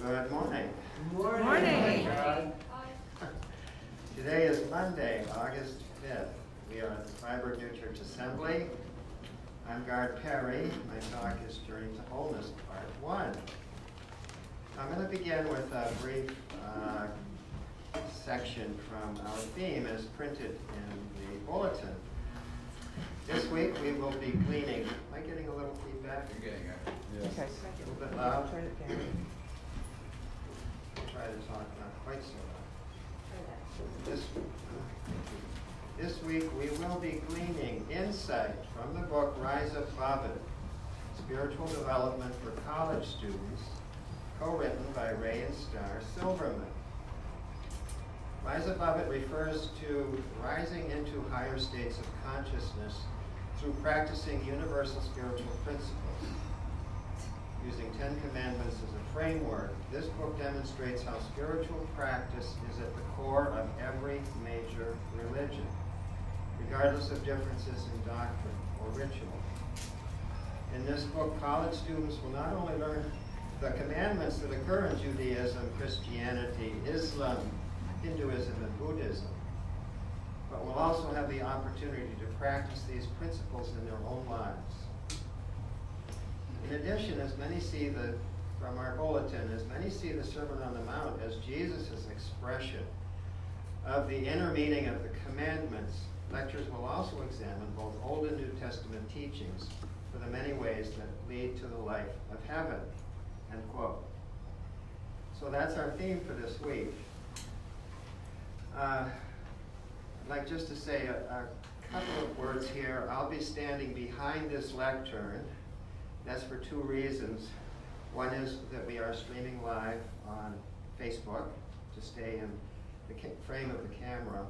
Good morning. Morning. Morning. Today is Monday, August 5th. We are at the Freiburg New Church Assembly. I'm Gard. My talk is Journey to Wholeness, Part 1. I'm going to begin with a brief section from our theme as printed in the bulletin. This week we will be gleaning. Am I getting a little feedback? You're getting it. Yes. Okay. A little bit loud? Turn it down. I'll try to talk not quite so loud. This week we will be gleaning insight from the book Rise Above It, Spiritual Development for College Students, co-written by Ray and Star Silverman. Rise Above It refers to rising into higher states of consciousness through practicing universal spiritual principles. Using 10 Commandments as a framework, this book demonstrates how spiritual practice is at the core of every major religion, regardless of differences in doctrine or ritual. In this book, college students will not only learn the commandments that occur in Judaism, Christianity, Islam, Hinduism, and Buddhism, but will also have the opportunity to practice these principles in their own lives. In addition, from our bulletin, as many see the Sermon on the Mount as Jesus' expression of the inner meaning of the commandments, lectures will also examine both Old and New Testament teachings for the many ways that lead to the life of heaven, end quote. So that's our theme for this week. I'd like just to say a couple of words here. I'll be standing behind this lectern. That's for two reasons. One is that we are streaming live on Facebook to stay in the frame of the camera.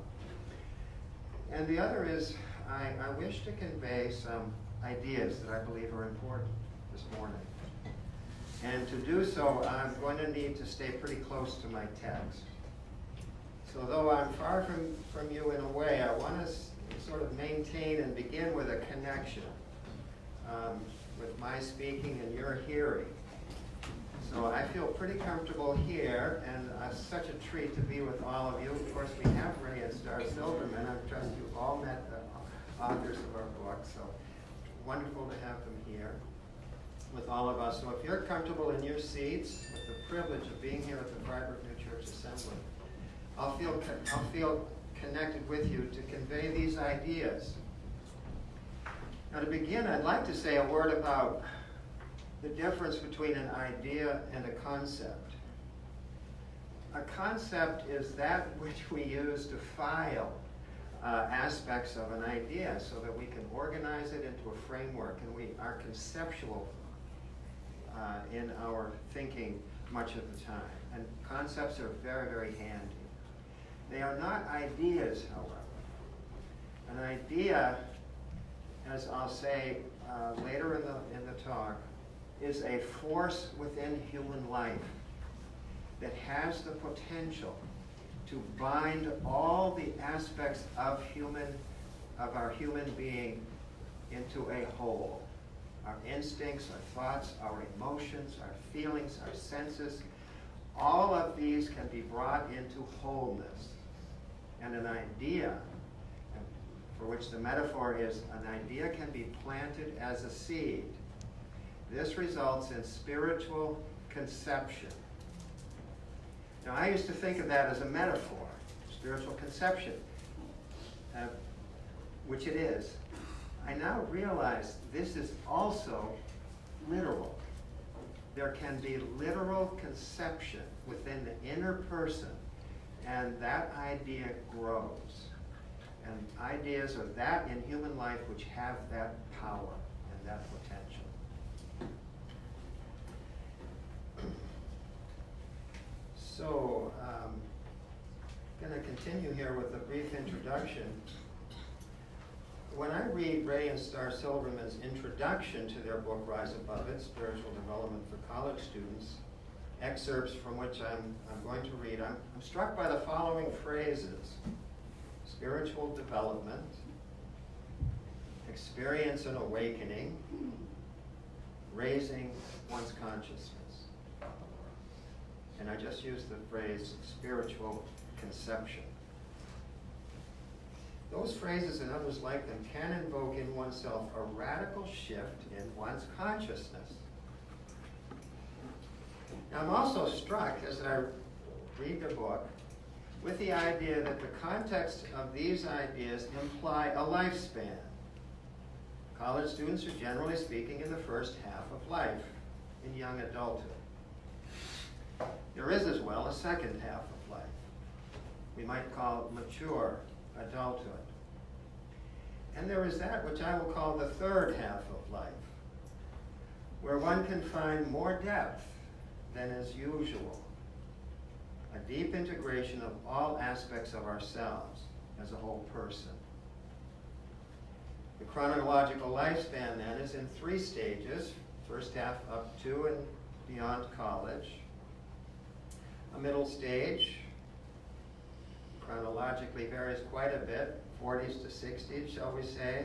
And the other is I wish to convey some ideas that I believe are important this morning. And to do so, I'm going to need to stay pretty close to my text. So though I'm far from you in a way, I want to sort of maintain and begin with a connection with my speaking and your hearing. So I feel pretty comfortable here, and it's such a treat to be with all of you. Of course, we have Ray and Star Silverman. I trust you've all met the authors of our book, so wonderful to have them here with all of us. So if you're comfortable in your seats, with the privilege of being here at the Freiburg New Church Assembly, I'll feel connected with you to convey these ideas. Now to begin, I'd like to say a word about the difference between an idea and a concept. A concept is that which we use to file aspects of an idea so that we can organize it into a framework, and we are conceptual in our thinking much of the time. And concepts are very, very handy. They are not ideas, however. An idea, as I'll say later in the talk, is a force within human life that has the potential to bind all the aspects of our human being into a whole. Our instincts, our thoughts, our emotions, our feelings, our senses, all of these can be brought into wholeness. And an idea, for which the metaphor is an idea can be planted as a seed. This results in spiritual conception. Now, I used to think of that as a metaphor, spiritual conception, which it is. I now realize this is also literal. There can be literal conception within the inner person, and that idea grows. And ideas are that in human life which have that power and that potential. So, I'm going to continue here with a brief introduction. When I read Ray and Star Silverman's introduction to their book, Rise Above It, Spiritual Development for College Students, excerpts from which I'm going to read, I'm struck by the following phrases: spiritual development, experience and awakening, raising one's consciousness. And I just use the phrase spiritual conception. Those phrases and others like them can invoke in oneself a radical shift in one's consciousness. Now, I'm also struck as I read the book with the idea that the context of these ideas imply a lifespan. College students are generally speaking in the first half of life, in young adulthood. There is as well a second half of life. We might call it mature adulthood. And there is that which I will call the third half of life, where one can find more depth than is usual, a deep integration of all aspects of ourselves as a whole person. The chronological lifespan then is in 3 stages, first half up to and beyond college, a middle stage, chronologically varies quite a bit, 40s to 60s, shall we say,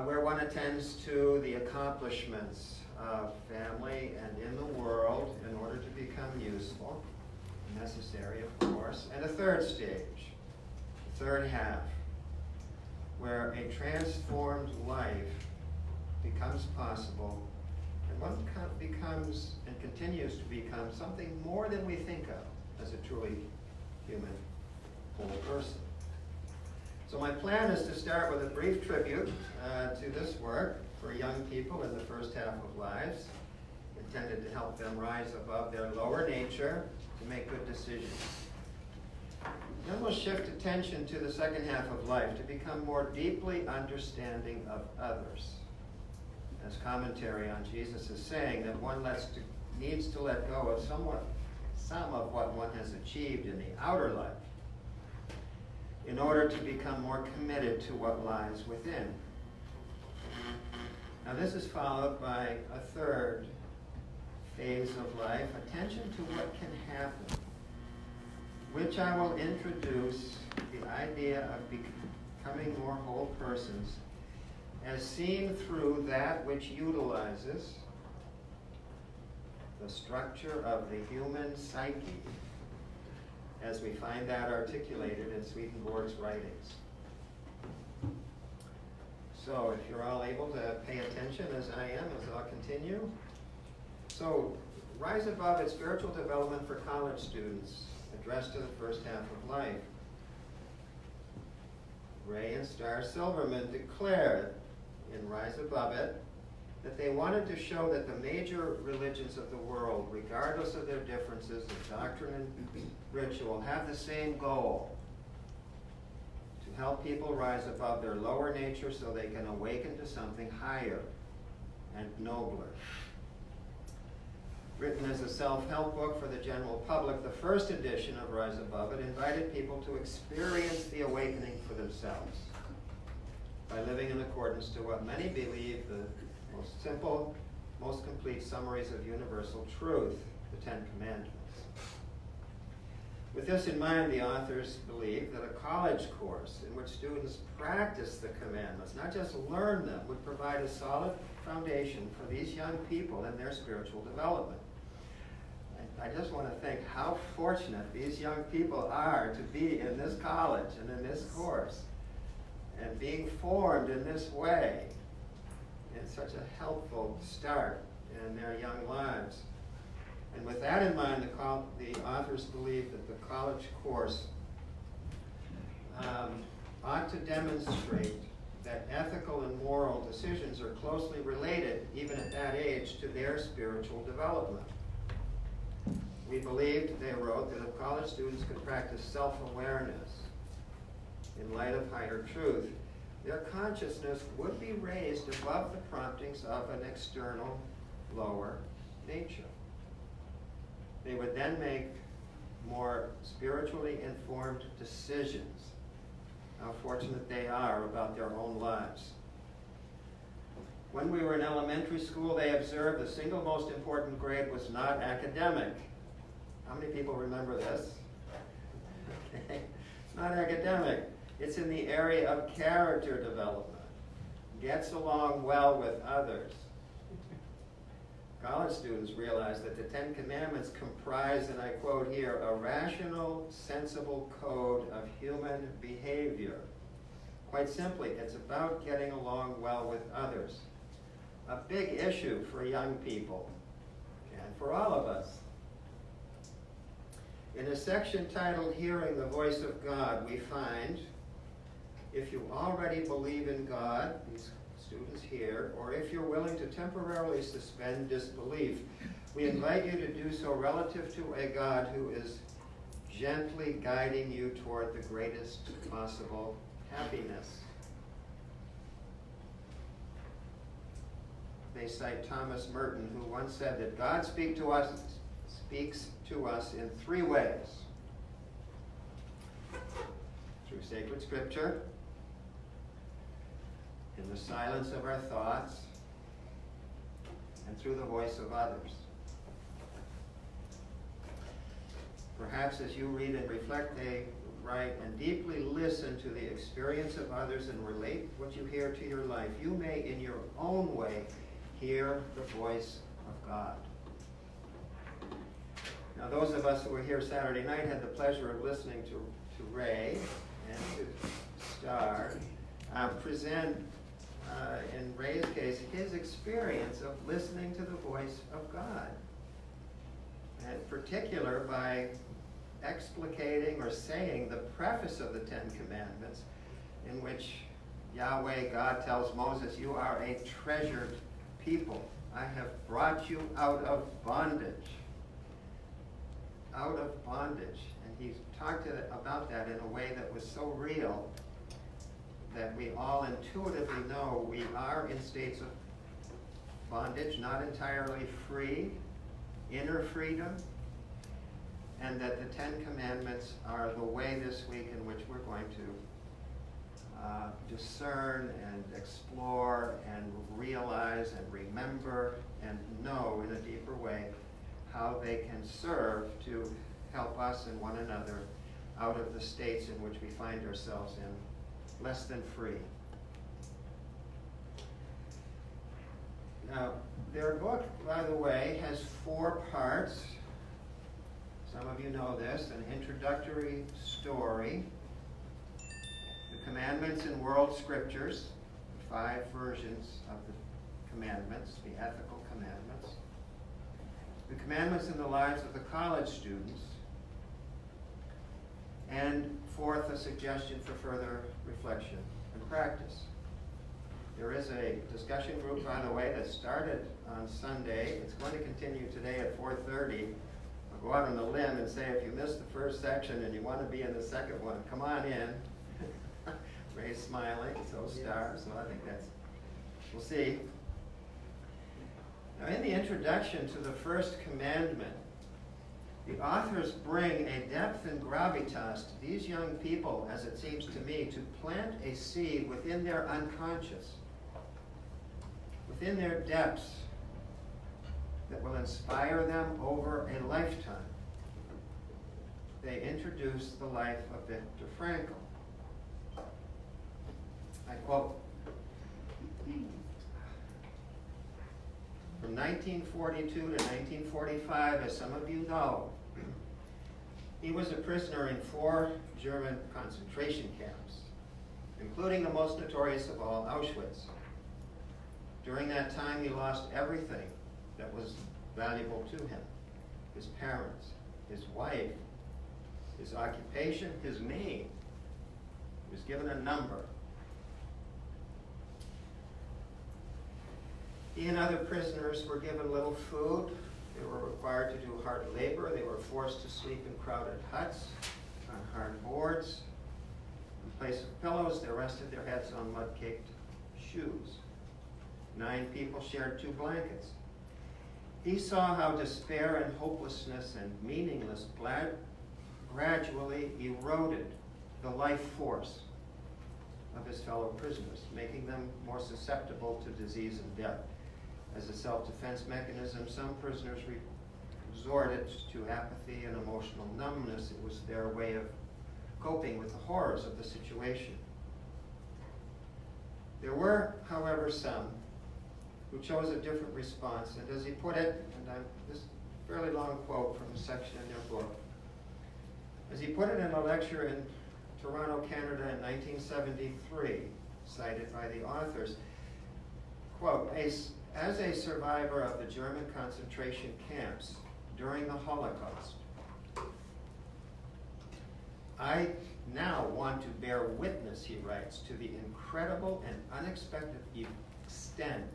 where one attends to the accomplishments of family and in the world in order to become useful, necessary, of course, and a third stage, the third half, where a transformed life becomes possible, and one becomes and continues to become something more than we think of as a truly human whole person. So my plan is to start with a brief tribute to this work for young people in the first half of lives, intended to help them rise above their lower nature to make good decisions. Then we'll shift attention to the second half of life to become more deeply understanding of others. As commentary on Jesus is saying that one needs to let go of some of what one has achieved in the outer life in order to become more committed to what lies within. Now this is followed by a third phase of life, attention to what can happen, which I will introduce the idea of becoming more whole persons as seen through that which utilizes the structure of the human psyche as we find that articulated in Swedenborg's writings. So if you're all able to pay attention as I am, as I'll continue. So, Rise Above is spiritual development for college students, addressed to the first half of life. Ray and Star Silverman declared in Rise Above It that they wanted to show that the major religions of the world, regardless of their differences of doctrine and ritual, have the same goal: to help people rise above their lower nature so they can awaken to something higher and nobler. Written as a self-help book for the general public, the first edition of Rise Above It invited people to experience the awakening for themselves by living in accordance to what many believe the most simple, most complete summaries of universal truth, the 10 Commandments. With this in mind, the authors believe that a college course in which students practice the commandments, not just learn them, would provide a solid foundation for these young people in their spiritual development. I just want to think how fortunate these young people are to be in this college and in this course and being formed in this way in such a helpful start in their young lives. And with that in mind, the authors believe that the college course ought to demonstrate that ethical and moral decisions are closely related, even at that age, to their spiritual development. We believed, they wrote, that if college students could practice self-awareness in light of higher truth, their consciousness would be raised above the promptings of an external, lower nature. They would then make more spiritually informed decisions. How fortunate they are about their own lives. When we were in elementary school, they observed the single most important grade was not academic. How many people remember this? Okay. It's not academic. It's in the area of character development. Gets along well with others. college students realize that the Ten Commandments comprise, and I quote here, a rational, sensible code of human behavior. Quite simply, it's about getting along well with others. A big issue for young people, and for all of us. In a section titled Hearing the Voice of God, we find, if you already believe in God, these students here, or if you're willing to temporarily suspend disbelief, we invite you to do so relative to a God who is gently guiding you toward the greatest possible happiness. They cite Thomas Merton, who once said that God speaks to us in three ways: through sacred scripture, in the silence of our thoughts, and through the voice of others. Perhaps as you read and reflect, write, and deeply listen to the experience of others and relate what you hear to your life, you may, in your own way, hear the voice of God. Now, those of us who were here Saturday night had the pleasure of listening to Ray and to Star present, in Ray's case, his experience of listening to the voice of God. And in particular, by explicating or saying the preface of the Ten Commandments, in which Yahweh, God, tells Moses, "You are a treasured people. I have brought you out of bondage." Out of bondage. And he talked about that in a way that was so real that we all intuitively know we are in states of bondage, not entirely free, inner freedom, and that the Ten Commandments are the way this week in which we're going to discern and explore and realize and remember and know in a deeper way how they can serve to help us and one another out of the states in which we find ourselves in, less than free. Now, their book, by the way, has 4 parts. Some of you know this: an introductory story, the commandments and world scriptures, 5 versions of the commandments, the ethical commandments, the commandments in the lives of the college students, and 4th, a suggestion for further reflection and practice. There is a discussion group, by the way, that started on Sunday. It's going to continue today at 4:30. I'll go out on a limb and say if you missed the first section and you want to be in the second one, come on in. Ray's smiling, so Star, so I think that's, we'll see. Now, in the introduction to the first commandment, the authors bring a depth and gravitas to these young people, as it seems to me, to plant a seed within their unconscious, within their depths, that will inspire them over a lifetime. They introduce the life of Viktor Frankl. I quote, from 1942 to 1945, as some of you know, he was a prisoner in 4 German concentration camps, including the most notorious of all, Auschwitz. During that time, he lost everything that was valuable to him: his parents, his wife, his occupation, his name. He was given a number. He and other prisoners were given little food. They were required to do hard labor. They were forced to sleep in crowded huts, on hard boards. In place of pillows, they rested their heads on mud-caked shoes. 9 people shared 2 blankets. He saw how despair and hopelessness and meaningless gradually eroded the life force of his fellow prisoners, making them more susceptible to disease and death. As a self-defense mechanism, some prisoners resorted to apathy and emotional numbness. It was their way of coping with the horrors of the situation. There were, however, some who chose a different response. And as he put it, and this fairly long quote from a section in their book, as he put it in a lecture in Toronto, Canada in 1973, cited by the authors, quote, as a survivor of the German concentration camps during the Holocaust, I now want to bear witness, he writes, to the incredible and unexpected extent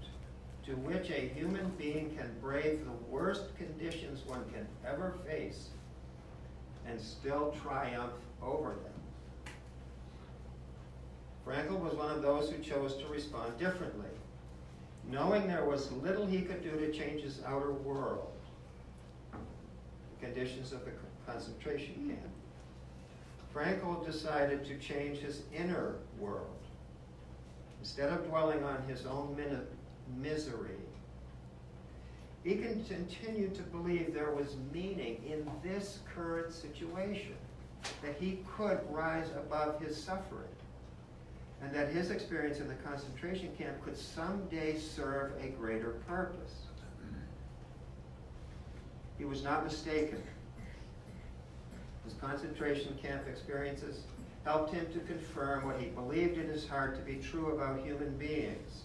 to which a human being can brave the worst conditions one can ever face and still triumph over them. Frankl was one of those who chose to respond differently. Knowing there was little he could do to change his outer world, the conditions of the concentration camp, Frankl decided to change his inner world. Instead of dwelling on his own misery, he continued to believe there was meaning in this current situation, that he could rise above his suffering, and that his experience in the concentration camp could someday serve a greater purpose. He was not mistaken. His concentration camp experiences helped him to confirm what he believed in his heart to be true about human beings.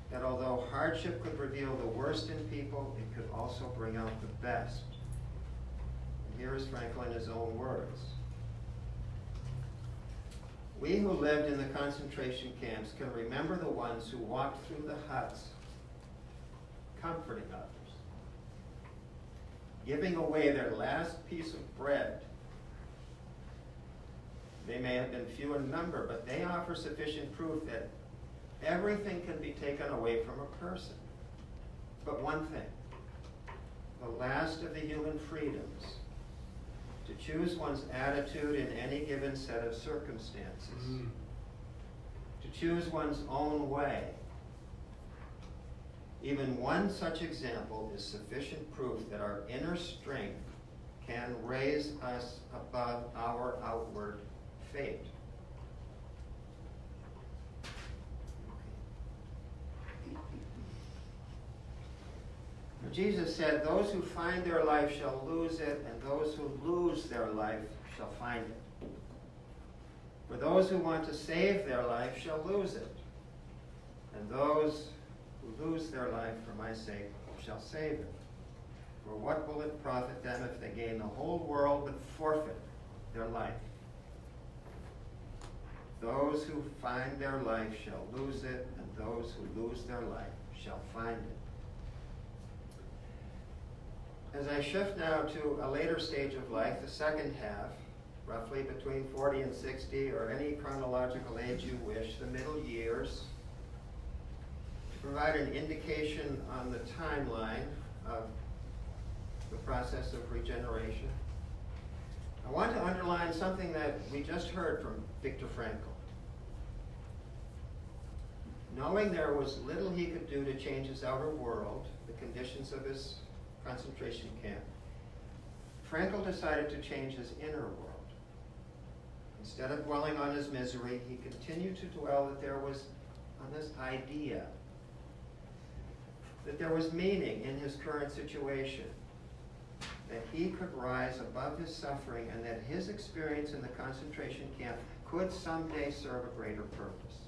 That although hardship could reveal the worst in people, it could also bring out the best. And here is Frankl in his own words. We who lived in the concentration camps can remember the ones who walked through the huts, comforting others, giving away their last piece of bread. They may have been few in number, but they offer sufficient proof that everything can be taken away from a person. But one thing, the last of the human freedoms, to choose one's attitude in any given set of circumstances, to choose one's own way. Even one such example is sufficient proof that our inner strength can raise us above our outward fate. Jesus said, those who find their life shall lose it, and those who lose their life shall find it. For those who want to save their life shall lose it, and those who lose their life for my sake shall save it. For what will it profit them if they gain the whole world but forfeit their life? Those who find their life shall lose it, and those who lose their life shall find it. As I shift now to a later stage of life, the second half, roughly between 40 and 60, or any chronological age you wish, the middle years, to provide an indication on the timeline of the process of regeneration, I want to underline something that we just heard from Viktor Frankl. Knowing there was little he could do to change his outer world, the conditions of his concentration camp, Frankl decided to change his inner world. Instead of dwelling on his misery, he continued to dwell that there was on this idea that there was meaning in his current situation, that he could rise above his suffering, and that his experience in the concentration camp could someday serve a greater purpose.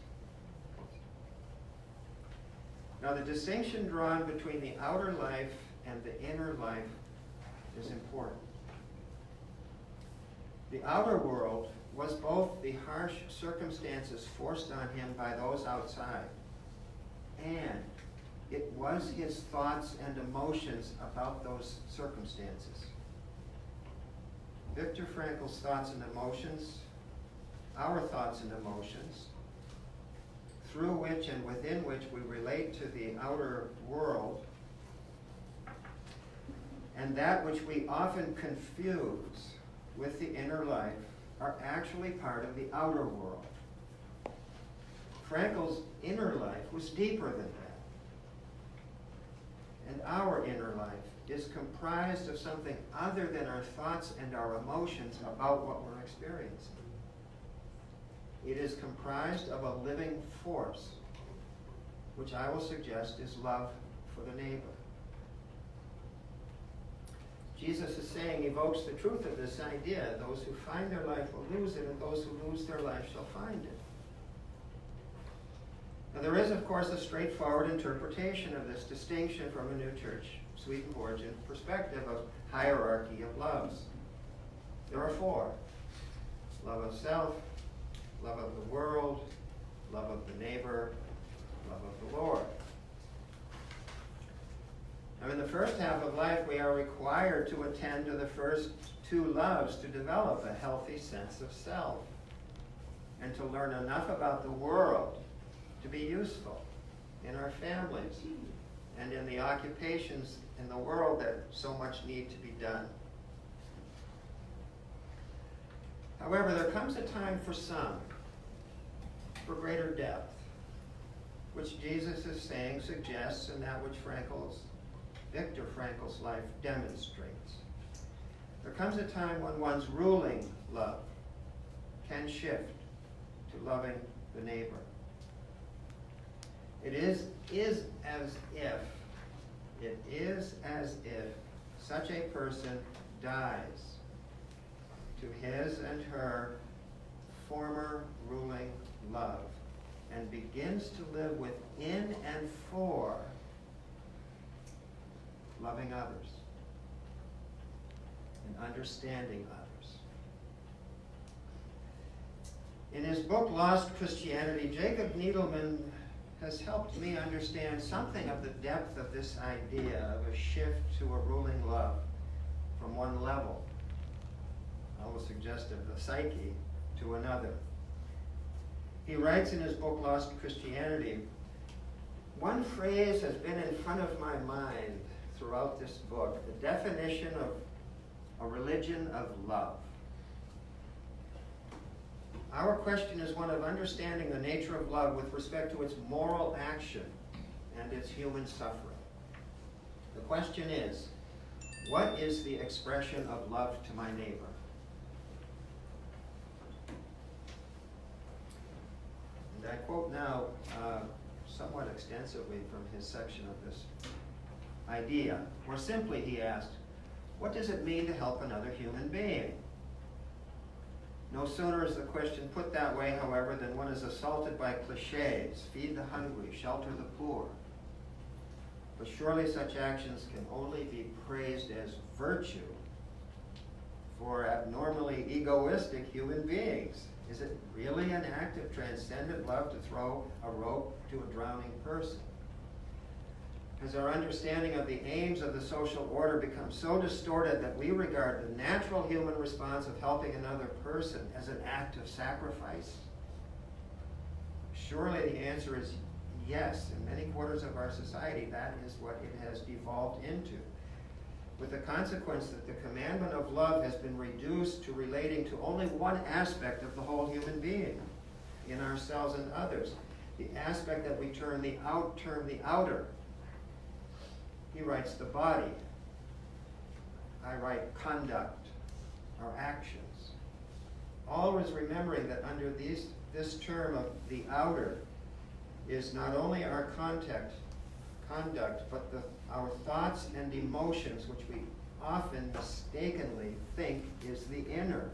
Now, the distinction drawn between the outer life and the inner life is important. The outer world was both the harsh circumstances forced on him by those outside, and it was his thoughts and emotions about those circumstances. Viktor Frankl's thoughts and emotions, our thoughts and emotions, through which and within which we relate to the outer world, and that which we often confuse with the inner life, are actually part of the outer world. Frankl's inner life was deeper than that. And our inner life is comprised of something other than our thoughts and our emotions about what we're experiencing. It is comprised of a living force, which I will suggest is love for the neighbor. Jesus is saying, evokes the truth of this idea. Those who find their life will lose it, and those who lose their life shall find it. Now, there is, of course, a straightforward interpretation of this distinction from a New Church Swedenborgian perspective of hierarchy of loves. There are four: love of self, love of the world, love of the neighbor, love of the Lord. Now, in the first half of life, we are required to attend to the first two loves to develop a healthy sense of self and to learn enough about the world to be useful in our families and in the occupations in the world that so much need to be done. However, there comes a time for some, for greater depth, which Jesus is saying suggests, and that which Viktor Frankl's life demonstrates. There comes a time when one's ruling love can shift to loving the neighbor. It is as if such a person dies to his and her former ruling love and begins to live within and for loving others and understanding others. In his book, Lost Christianity, Jacob Needleman has helped me understand something of the depth of this idea of a shift to a ruling love from one level, I will suggest of the psyche, to another. He writes in his book, Lost Christianity, one phrase has been in front of my mind throughout this book, the definition of a religion of love. Our question is one of understanding the nature of love with respect to its moral action and its human suffering. The question is, what is the expression of love to my neighbor? And I quote now somewhat extensively from his section of this idea. Or simply, he asked, what does it mean to help another human being? No sooner is the question put that way, however, than one is assaulted by cliches: feed the hungry, shelter the poor. But surely such actions can only be praised as virtue for abnormally egoistic human beings. Is it really an act of transcendent love to throw a rope to a drowning person? Has our understanding of the aims of the social order become so distorted that we regard the natural human response of helping another person as an act of sacrifice? Surely the answer is yes. In many quarters of our society, that is what it has devolved into, with the consequence that the commandment of love has been reduced to relating to only one aspect of the whole human being, in ourselves and others, the aspect that we term the outer. He writes the body. I write conduct, our actions. Always remembering that under this term of the outer is not only our conduct, but our thoughts and emotions, which we often mistakenly think is the inner.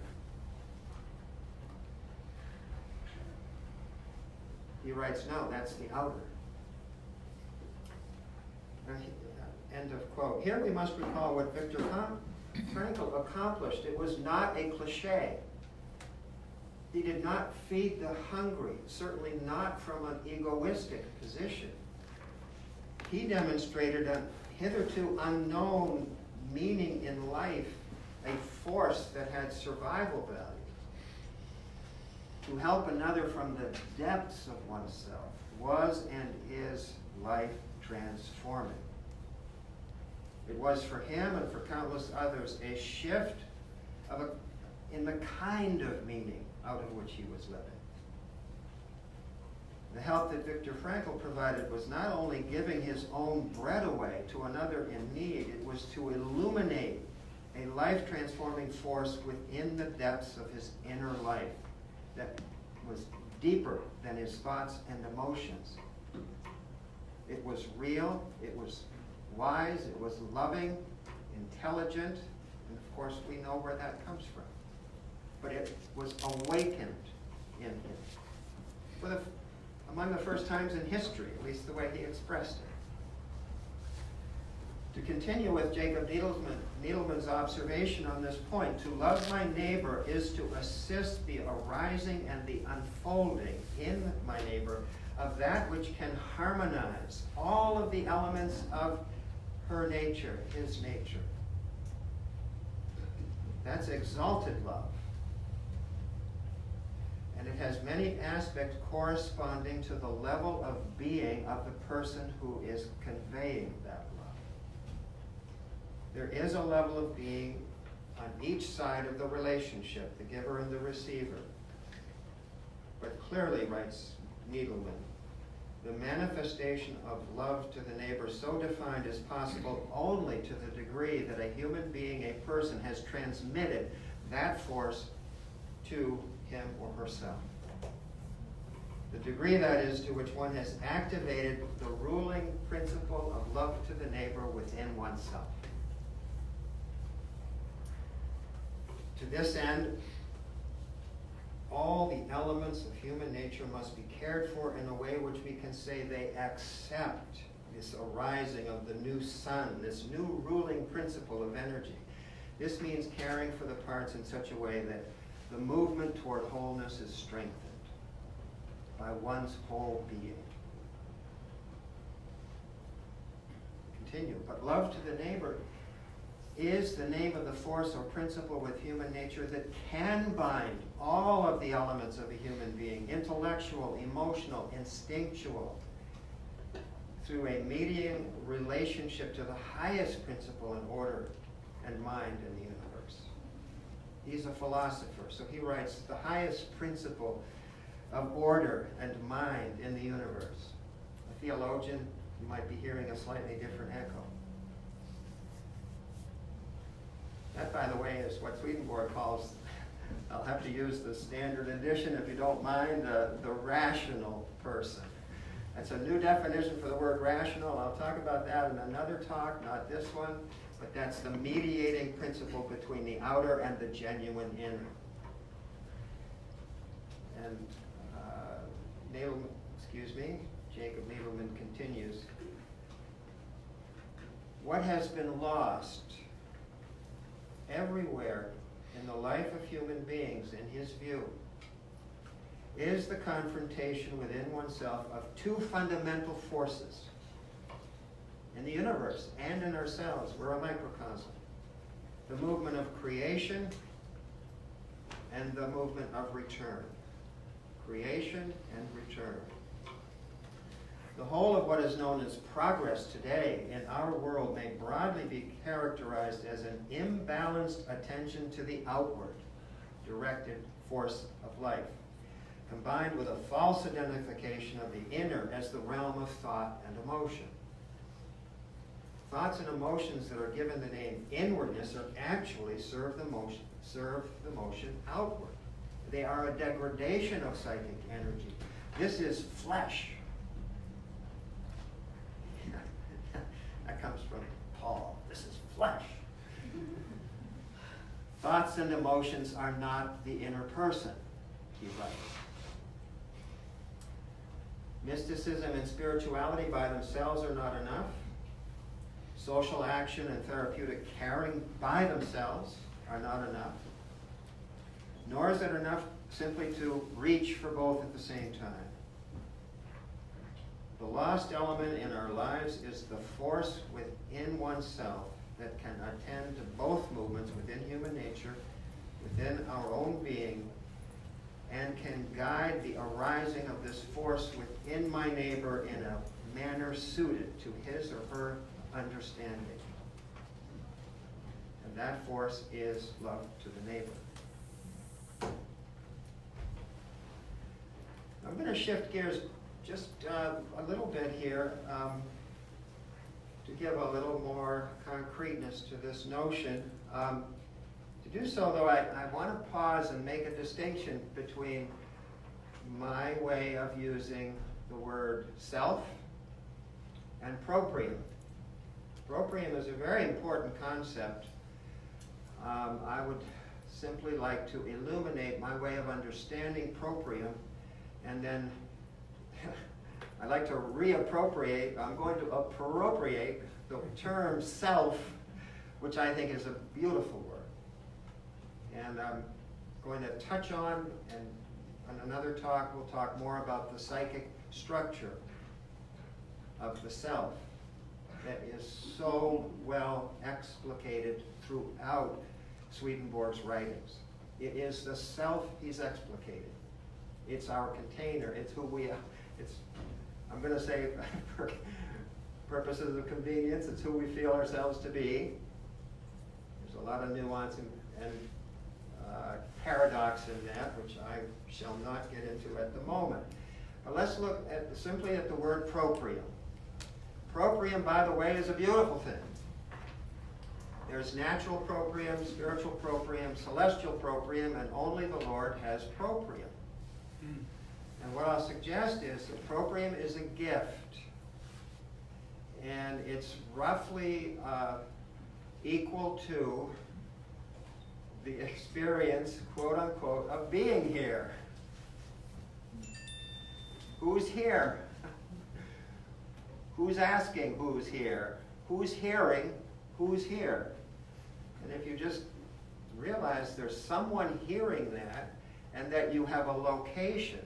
He writes, no, that's the outer. End of quote. Here we must recall what Viktor Frankl accomplished. It was not a cliche. He did not feed the hungry, certainly not from an egoistic position. He demonstrated a hitherto unknown meaning in life, a force that had survival value. To help another from the depths of oneself was and is life transforming. It was for him and for countless others a shift in the kind of meaning out of which he was living. The help that Viktor Frankl provided was not only giving his own bread away to another in need, it was to illuminate a life-transforming force within the depths of his inner life that was deeper than his thoughts and emotions. It was real, it was wise, it was loving, intelligent, and of course we know where that comes from. But it was awakened in him. Among the first times in history, at least the way he expressed it. To continue with Jacob Needleman's observation on this point, to love my neighbor is to assist the arising and the unfolding in my neighbor of that which can harmonize all of the elements of her nature, his nature. That's exalted love. And it has many aspects corresponding to the level of being of the person who is conveying that love. There is a level of being on each side of the relationship, the giver and the receiver. But clearly, writes Needleman, the manifestation of love to the neighbor so defined is possible only to the degree that a human being, a person, has transmitted that force to him or herself. The degree, that is, to which one has activated the ruling principle of love to the neighbor within oneself. To this end, all the elements of human nature must be cared for in a way which we can say they accept this arising of the new sun, this new ruling principle of energy. This means caring for the parts in such a way that the movement toward wholeness is strengthened by one's whole being. Continue. But love to the neighbor is the name of the force or principle with human nature that can bind all of the elements of a human being, intellectual, emotional, instinctual, through a mediating relationship to the highest principle and order and mind in the universe. He's a philosopher, so he writes the highest principle of order and mind in the universe. A theologian, you might be hearing a slightly different echo. That, by the way, is what Swedenborg calls, I'll have to use the standard edition if you don't mind, the rational person. That's a new definition for the word rational. I'll talk about that in another talk, not this one, but that's the mediating principle between the outer and the genuine inner. And Jacob Needleman continues, what has been lost everywhere in the life of human beings, in his view, is the confrontation within oneself of two fundamental forces in the universe and in ourselves. We're a microcosm. The movement of creation and the movement of return. Creation and return. The whole of what is known as progress today in our world may broadly be characterized as an imbalanced attention to the outward directed force of life, combined with a false identification of the inner as the realm of thought and emotion. Thoughts and emotions that are given the name inwardness are actually serve the motion outward. They are a degradation of psychic energy. This is flesh. That comes from Paul. This is flesh. Thoughts and emotions are not the inner person, he writes. Mysticism and spirituality by themselves are not enough. Social action and therapeutic caring by themselves are not enough. Nor is it enough simply to reach for both at the same time. The lost element in our lives is the force within oneself that can attend to both movements within human nature, within our own being, and can guide the arising of this force within my neighbor in a manner suited to his or her understanding. And that force is love to the neighbor. I'm going to shift gears just a little bit here to give a little more concreteness to this notion. To do so, though, I want to pause and make a distinction between my way of using the word self and proprium. Proprium is a very important concept. I would simply like to illuminate my way of understanding proprium, and then I'd like to reappropriate, I'm going to appropriate the term self, which I think is a beautiful word. And I'm going to touch on, and on another talk, we'll talk more about the psychic structure of the self that is so well explicated throughout Swedenborg's writings. It is the self he's explicated. It's our container. It's who we are. It's, I'm going to say, for purposes of convenience, it's who we feel ourselves to be. There's a lot of nuance and paradox in that, which I shall not get into at the moment. But let's look simply at the word proprium. Proprium, by the way, is a beautiful thing. There's natural proprium, spiritual proprium, celestial proprium, and only the Lord has proprium. And what I'll suggest is that proprium is a gift. And it's roughly equal to the experience, quote unquote, of being here. Who's here? Who's asking who's here? Who's hearing who's here? And if you just realize there's someone hearing that, and that you have a location,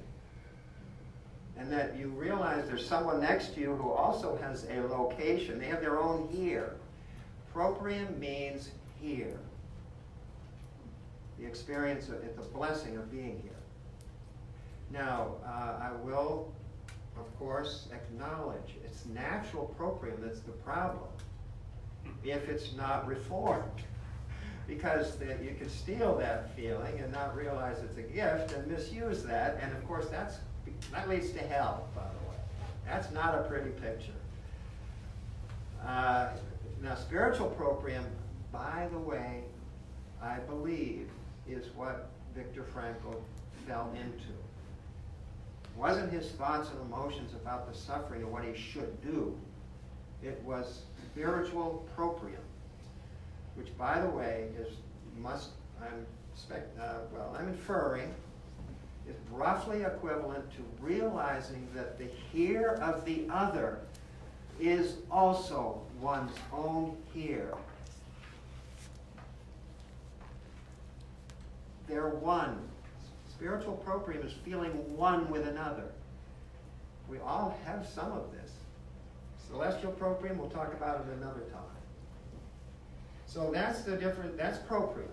and that you realize there's someone next to you who also has a location, they have their own here. Proprium means here. The experience, the blessing of being here. Now, I will, of course, acknowledge it's natural proprium that's the problem if it's not reformed. Because you can steal that feeling and not realize it's a gift and misuse that, and of course that leads to hell, by the way. That's not a pretty picture. Now, spiritual proprium, by the way, I believe, is what Viktor Frankl fell into. It wasn't his thoughts and emotions about the suffering or what he should do. It was spiritual proprium, which, by the way, I'm inferring, is roughly equivalent to realizing that the here of the other is also one's own here. They're one. Spiritual proprium is feeling one with another. We all have some of this. Celestial proprium, we'll talk about it another time. So that's proprium.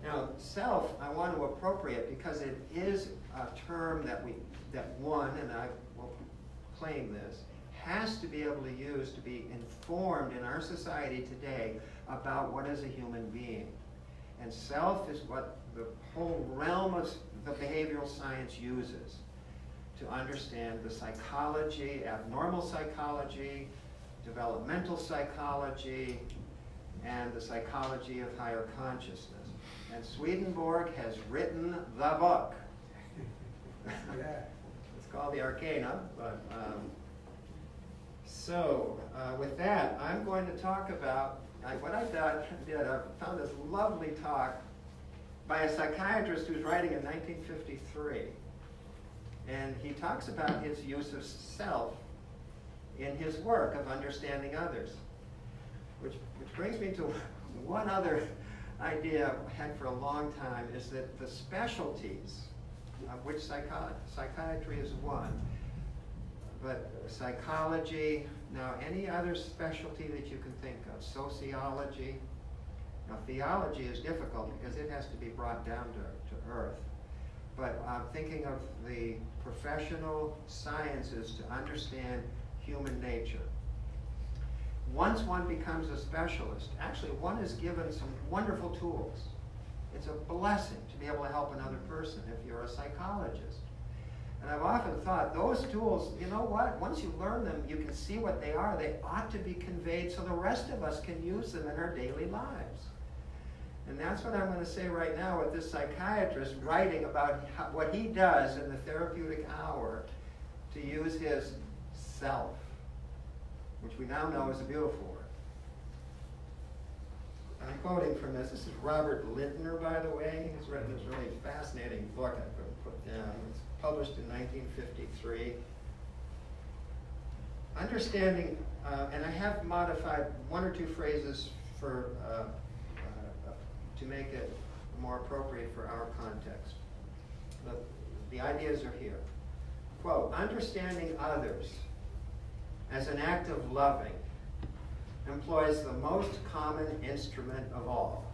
Now, self, I want to appropriate because it is a term that one, and I will claim this, has to be able to use to be informed in our society today about what is a human being. And self is what the whole realm of the behavioral science uses to understand the psychology, abnormal psychology, developmental psychology, and the psychology of higher consciousness. And Swedenborg has written the book. It's called The Arcana. But, with that, I'm going to talk about what I found this lovely talk by a psychiatrist who's writing in 1953. And he talks about his use of self in his work of understanding others. Which brings me to one other idea I've had for a long time, is that the specialties, of which psychiatry is one, but psychology, now any other specialty that you can think of, sociology. Now theology is difficult because it has to be brought down to earth. But I'm thinking of the professional sciences to understand human nature. Once one becomes a specialist, actually one is given some wonderful tools. It's a blessing to be able to help another person if you're a psychologist. And I've often thought, those tools, you know what? Once you learn them, you can see what they are. They ought to be conveyed so the rest of us can use them in our daily lives. And that's what I'm going to say right now with this psychiatrist writing about what he does in the therapeutic hour to use his self which we now know is a beautiful word. I'm quoting from this. This is Robert Lintner, by the way. He's written this really fascinating book I couldn't put down. It's published in 1953. Understanding, and I have modified one or two phrases for to make it more appropriate for our context. The ideas are here. Quote, understanding others as an act of loving employs the most common instrument of all,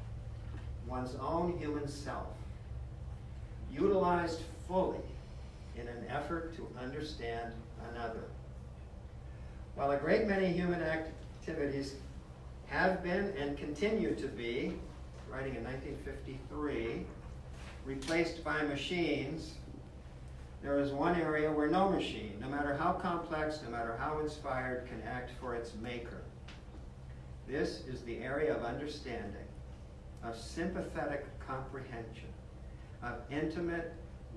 one's own human self, utilized fully in an effort to understand another. While a great many human activities have been and continue to be, writing in 1953, replaced by machines, there is one area where no machine, no matter how complex, no matter how inspired, can act for its maker. This is the area of understanding, of sympathetic comprehension, of intimate,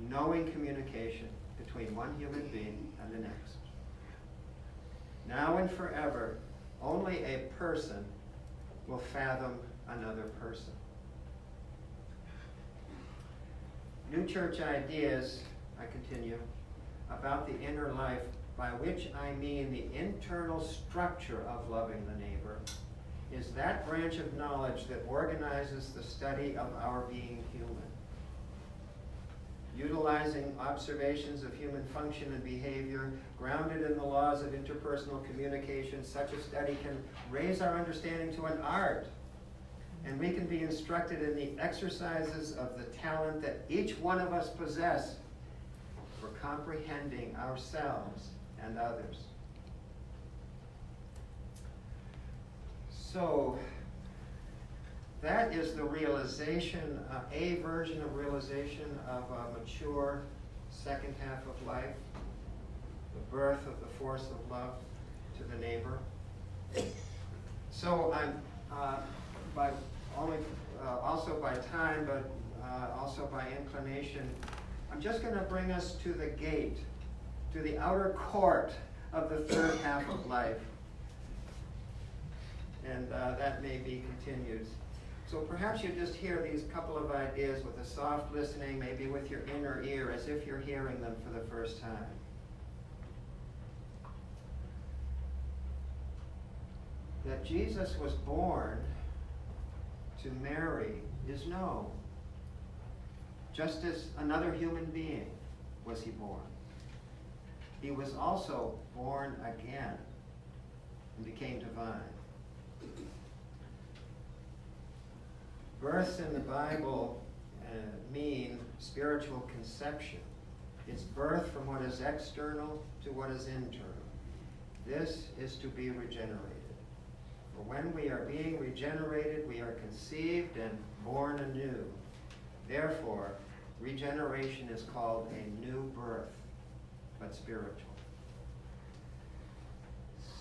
knowing communication between one human being and the next. Now and forever, only a person will fathom another person. New church ideas, I continue, about the inner life, by which I mean the internal structure of loving the neighbor, is that branch of knowledge that organizes the study of our being human. Utilizing observations of human function and behavior, grounded in the laws of interpersonal communication, such a study can raise our understanding to an art, and we can be instructed in the exercises of the talent that each one of us possess for comprehending ourselves and others. So, that is the realization, a version of realization of a mature second half of life, the birth of the force of love to the neighbor. So I'm, also by time, but also by inclination, I'm just going to bring us to the gate, to the outer court of the third half of life. And that may be continued. So perhaps you just hear these couple of ideas with a soft listening, maybe with your inner ear, as if you're hearing them for the first time. That Jesus was born to Mary is known. Just as another human being was he born. He was also born again and became divine. Births in the Bible mean spiritual conception. It's birth from what is external to what is internal. This is to be regenerated. For when we are being regenerated, we are conceived and born anew. Therefore, regeneration is called a new birth, but spiritual.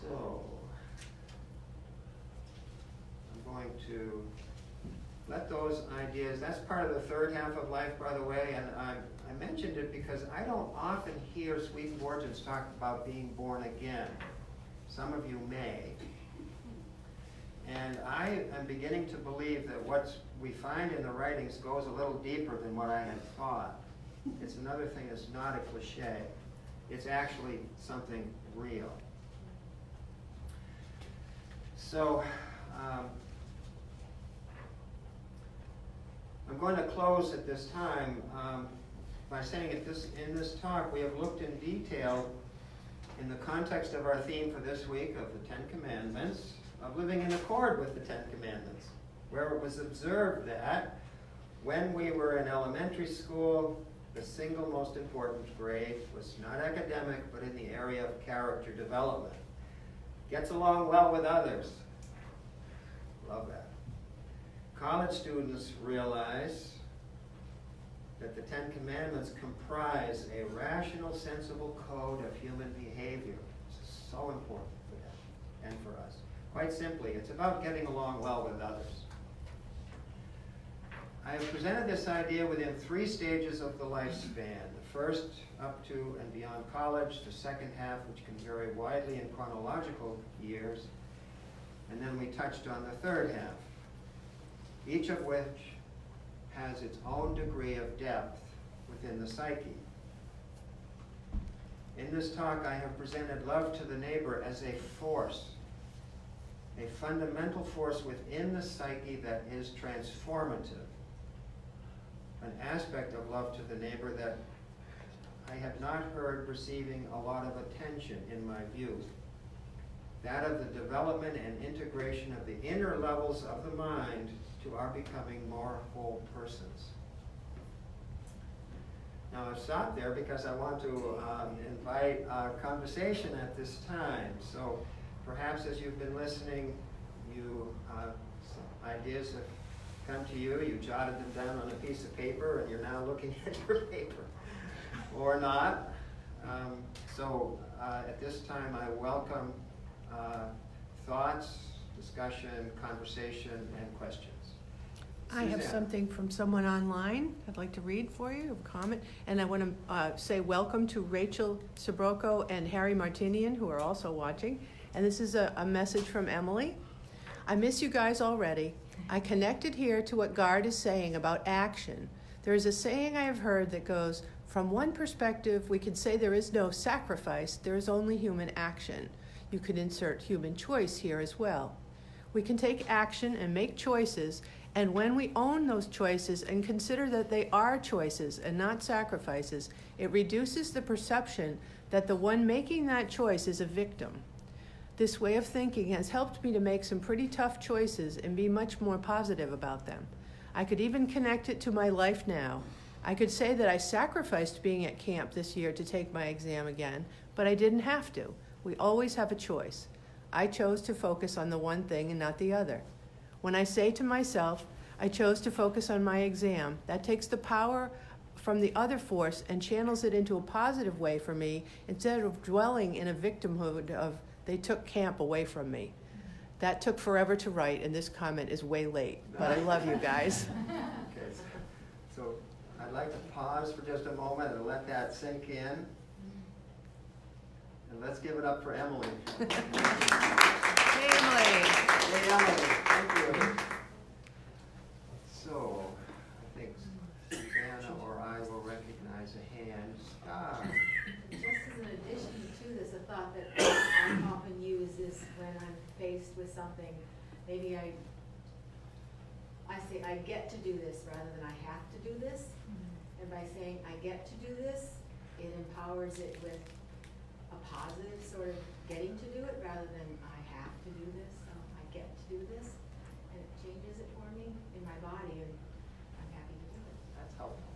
So, I'm going to let those ideas, that's part of the third half of life, by the way, and I mentioned it because I don't often hear Swedenborgians talk about being born again. Some of you may. And I am beginning to believe that what we find in the writings goes a little deeper than what I had thought. It's another thing that's not a cliche. It's actually something real. So, I'm going to close at this time by saying in this talk we have looked in detail in the context of our theme for this week of the Ten Commandments, of living in accord with the Ten Commandments, where it was observed that when we were in elementary school, the single most important grade was not academic, but in the area of character development. Gets along well with others. Love that. College students realize that the Ten Commandments comprise a rational, sensible code of human behavior. This is so important for them and for us. Quite simply, it's about getting along well with others. I have presented this idea within 3 stages of the lifespan. The first, up to and beyond college, the second half, which can vary widely in chronological years, and then we touched on the third half, each of which has its own degree of depth within the psyche. In this talk, I have presented love to the neighbor as a force, a fundamental force within the psyche that is transformative, an aspect of love to the neighbor that I have not heard receiving a lot of attention in my view, that of the development and integration of the inner levels of the mind to our becoming more whole persons. Now I've stopped there because I want to invite conversation at this time. So perhaps as you've been listening, some ideas have come to you, you jotted them down on a piece of paper and you're now looking at your paper, or not. At this time I welcome thoughts, discussion, conversation, and questions. I have something from someone online I'd like to read for you, a comment. And I want to say welcome to Rachel Sabrocco and Harry Martinian, who are also watching. And this is a message from Emily. I miss you guys already. I connected here to what Gard is saying about action. There is a saying I have heard that goes, from one perspective, we could say there is no sacrifice, there is only human action. You could insert human choice here as well. We can take action and make choices, and when we own those choices and consider that they are choices and not sacrifices, it reduces the perception that the one making that choice is a victim. This way of thinking has helped me to make some pretty tough choices and be much more positive about them. I could even connect it to my life now. I could say that I sacrificed being at camp this year to take my exam again, but I didn't have to. We always have a choice. I chose to focus on the one thing and not the other. When I say to myself, I chose to focus on my exam, that takes the power from the other force and channels it into a positive way for me instead of dwelling in a victimhood of they took camp away from me. That took forever to write, and this comment is way late, but I love you guys. Okay, so I'd like to pause for just a moment and let that sink in. And let's give it up for Emily. Hey, Emily. Hey, Emily. Thank you. So, I think Susanna or I will recognize a hand. Just as an addition to this, a thought that I often use is when I'm faced with something, maybe I say I get to do this rather than I have to do this. And by saying I get to do this, it empowers it with a positive sort of getting to do it rather than I have to do this. So I get to do this, and it changes it for me in my body, and I'm happy to do it. That's helpful.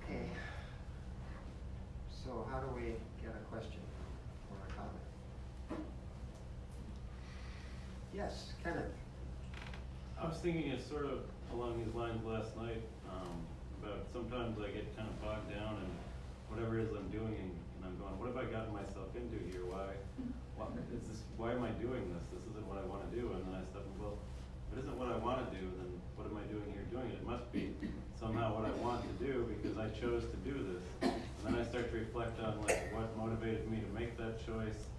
Okay. So how do we get a question or a comment? Yes, Kenneth. I was thinking it's sort of along these lines last night, about sometimes I get kind of bogged down in whatever it is I'm doing, and I'm going, what have I gotten myself into here? Why am I doing this? This isn't what I want to do. And then I step, well, if it isn't what I want to do, then what am I doing here doing it? It must be somehow what I want to do because I chose to do this. And then I start to reflect on like what motivated me to make that choice.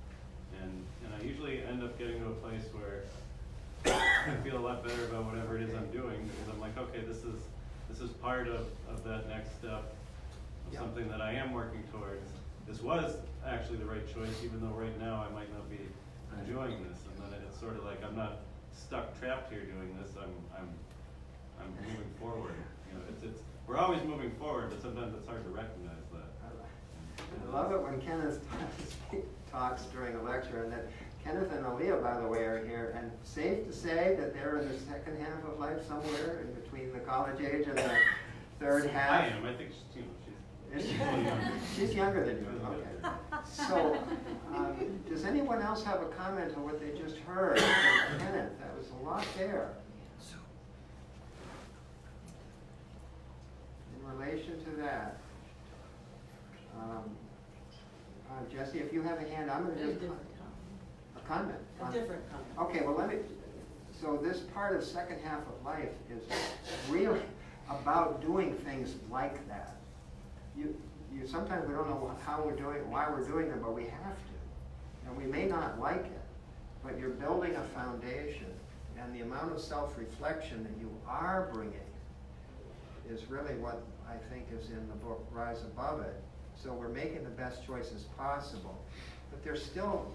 And I usually end up getting to a place where I feel a lot better about whatever it is I'm doing because I'm like, okay, this is part of that next step of something that I am working towards. This was actually the right choice, even though right now I might not be enjoying this. And then it's sort of like I'm not stuck, trapped here doing this. I'm moving forward. You know, we're always moving forward, but sometimes it's hard to recognize that. I love it when Kenneth talks during a lecture, and that Kenneth and Aaliyah, by the way, are here, and safe to say that they're in the second half of life somewhere in between the college age and the third half. I am. I think she's younger than you. Okay. So, does anyone else have a comment on what they just heard from Kenneth? That was a lot there. In relation to that, Jesse, if you have a hand, I'm going to just... A comment? A different comment. Okay, well let me, So this part of second half of life is really about doing things like that. You sometimes we don't know how we're doing, why we're doing them, but we have to. And we may not like it, but you're building a foundation, and the amount of self-reflection that you are bringing is really what I think is in the book Rise Above It. So we're making the best choices possible, but they're still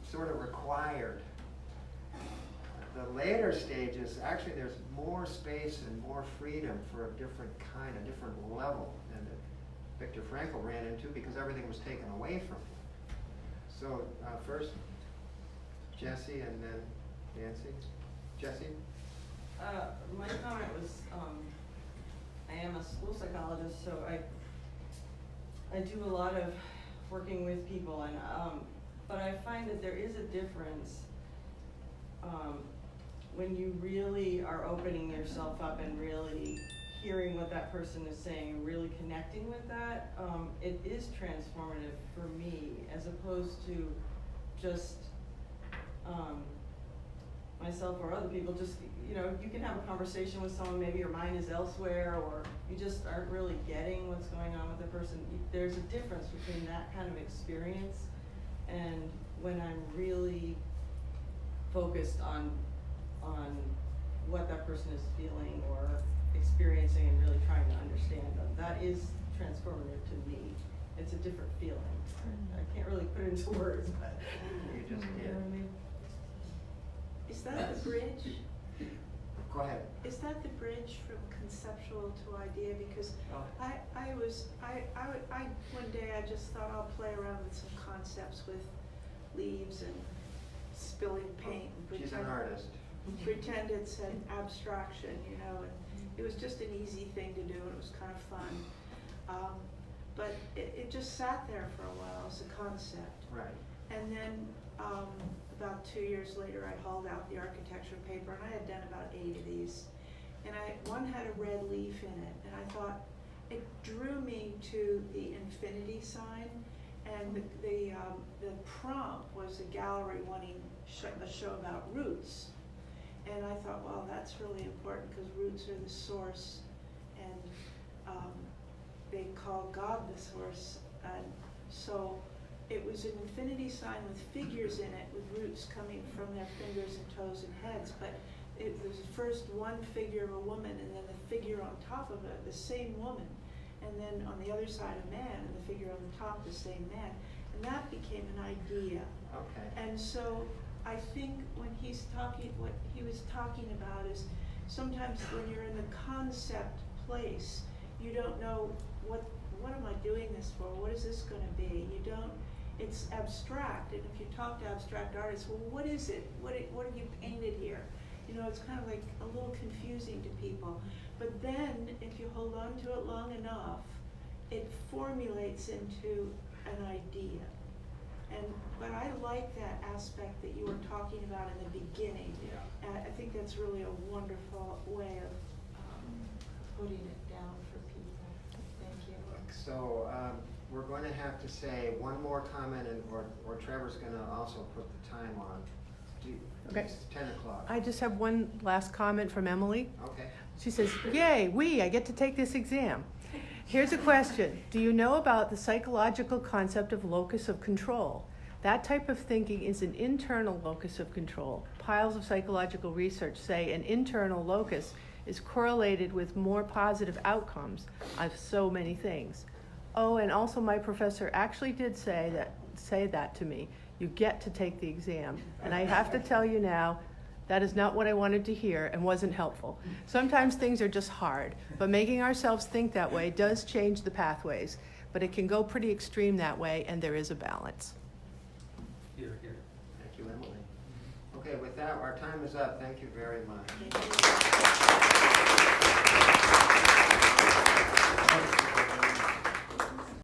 sort of required. The later stages, actually there's more space and more freedom for a different kind, a different level than that Viktor Frankl ran into because everything was taken away from him. So first, Jesse and then Nancy. Jesse? My comment was, I am a school psychologist, so I do a lot of working with people, and but I find that there is a difference when you really are opening yourself up and really hearing what that person is saying and really connecting with that. It is transformative for me, as opposed to just myself or other people. Just, you know, you can have a conversation with someone, maybe your mind is elsewhere, or you just aren't really getting what's going on with the person. There's a difference between that kind of experience and when I'm really focused on what that person is feeling or experiencing and really trying to understand them. That is transformative to me. It's a different feeling. I can't really put it into words, but You just you did. know what I mean? Is that the bridge? Go ahead. Is that the bridge from conceptual to idea? Because Oh. one day I just thought I'll play around with some concepts with leaves and spilling paint and She's an artist. pretend it's an abstraction, you know, and it was just an easy thing to do, and it was kind of fun. But it just sat there for a while as a concept. Right. And then about 2 years later, I hauled out the architecture paper, and I had done about 8 of these. And one had a red leaf in it, and I thought it drew me to the infinity sign. And the prompt was a gallery wanting a show about roots. And I thought, well, that's really important because roots are the source, and they call God the source. And so it was an infinity sign with figures in it, with roots coming from their fingers and toes and heads. But it was first one figure of a woman, and then the figure on top of it, the same woman. And then on the other side, a man, and the figure on the top, the same man. And that became an idea. Okay. And so I think when he's talking, what he was talking about is sometimes when you're in the concept place, you don't know what am I doing this for? What is this going to be? You don't. It's abstract, and if you talk to abstract artists, well, what is it? What have you painted here? You know, it's kind of like a little confusing to people. But then, if you hold on to it long enough, it formulates into an idea. But I like that aspect that you were talking about in the beginning. Yeah. And I think that's really a wonderful way of putting it down for people. Thank you. So we're going to have to say one more comment, or Trevor's going to also put the time on. Okay. It's 10 o'clock. I just have one last comment from Emily. Okay. She says, yay, I get to take this exam. Here's a question. Do you know about the psychological concept of locus of control? That type of thinking is an internal locus of control. Piles of psychological research say an internal locus is correlated with more positive outcomes of so many things. Oh, and also my professor actually did say that to me. You get to take the exam. And I have to tell you now, that is not what I wanted to hear and wasn't helpful. Sometimes things are just hard, but making ourselves think that way does change the pathways. But it can go pretty extreme that way, and there is a balance. Thank you, Emily. Okay, with that, our time is up. Thank you very much. Thank you.